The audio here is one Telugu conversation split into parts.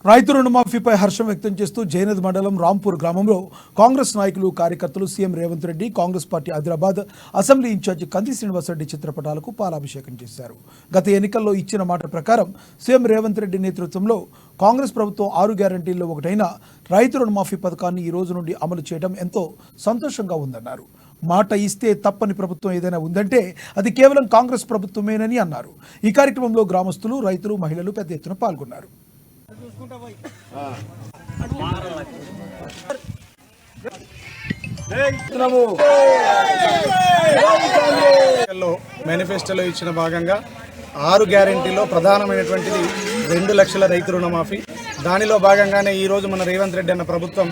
రైతు రుణమాఫీపై హర్షం వ్యక్తం చేస్తూ జైనద్ మండలం రాంపూర్ గ్రామంలో కాంగ్రెస్ నాయకులు కార్యకర్తలు CM Revanth Reddy Congress party Adilabad assembly incharge Kandi Srinivasa Reddy చిత్రపటాలకు పాలాభిషేకం చేశారు. గత ఎన్నికల్లో ఇచ్చిన మాట ప్రకారం సీఎం రేవంత్ రెడ్డి నేతృత్వంలో కాంగ్రెస్ ప్రభుత్వం 6 గ్యారంటీల్లో ఒకటైన రైతు రుణమాఫీ పథకాన్ని ఈ రోజు నుండి అమలు చేయడం ఎంతో సంతోషంగా ఉందన్నారు. మాట ఇస్తే తప్పని ప్రభుత్వం ఏదైనా ఉందంటే అది కేవలం కాంగ్రెస్ ప్రభుత్వమేనని అన్నారు. ఈ కార్యక్రమంలో గ్రామస్తులు, రైతులు, మహిళలు పెద్ద ఎత్తున పాల్గొన్నారు. మేనిఫెస్టోలో ఇచ్చిన భాగంగా 6 గ్యారెంటీలో ప్రధానమైనటువంటిది 2 లక్షల రైతు రుణమాఫీ. దానిలో భాగంగానే ఈరోజు మన రేవంత్ రెడ్డి అన్న ప్రభుత్వం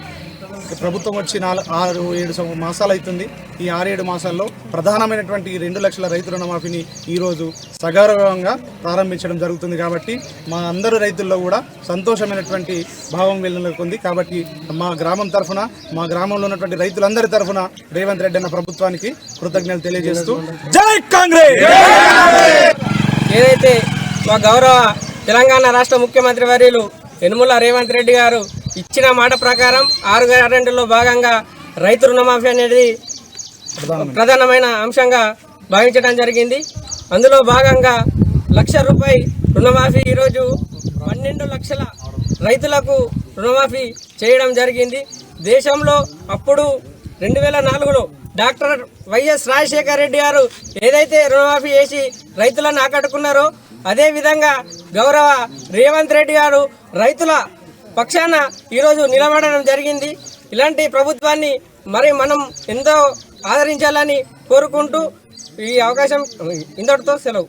వచ్చి 6-7 మాసాలు అవుతుంది. ఈ 6-7 మాసాల్లో ప్రధానమైనటువంటి 2 లక్షల రైతు రుణమాఫీని ఈరోజు సగౌరవంగా ప్రారంభించడం జరుగుతుంది. కాబట్టి మా అందరు రైతుల్లో కూడా సంతోషమైనటువంటి భావం వెలువడుతుంది. కాబట్టి మా గ్రామం తరఫున, మా గ్రామంలో ఉన్నటువంటి రైతులందరి తరఫున రేవంత్ రెడ్డి అన్న ప్రభుత్వానికి కృతజ్ఞతలు తెలియజేస్తూ జై కాంగ్రెస్. ఏదైతే మా గౌరవ తెలంగాణ రాష్ట్ర ముఖ్యమంత్రి వర్యులు యనుమల రేవంత్ రెడ్డి గారు ఇచ్చిన మాట ప్రకారం 6 గ్యారెంటీల్లో భాగంగా రైతు రుణమాఫీ అనేది ప్రధానమైన అంశంగా భావించడం జరిగింది. అందులో భాగంగా ₹1,00,000 రుణమాఫీ ఈరోజు 12 లక్షల రైతులకు రుణమాఫీ చేయడం జరిగింది. దేశంలో అప్పుడు 2004లో డాక్టర్ వైఎస్ రాజశేఖర రెడ్డి గారు ఏదైతే రుణమాఫీ చేసి రైతులను ఆకట్టుకున్నారో అదేవిధంగా గౌరవ రేవంత్ రెడ్డి గారు రైతుల పక్షాన ఈరోజు నిలబడడం జరిగింది. ఇలాంటి ప్రభుత్వాన్ని మనం ఎంతో ఆదరించాలని కోరుకుంటూ ఈ అవకాశం ఇంతటితో సెలవు.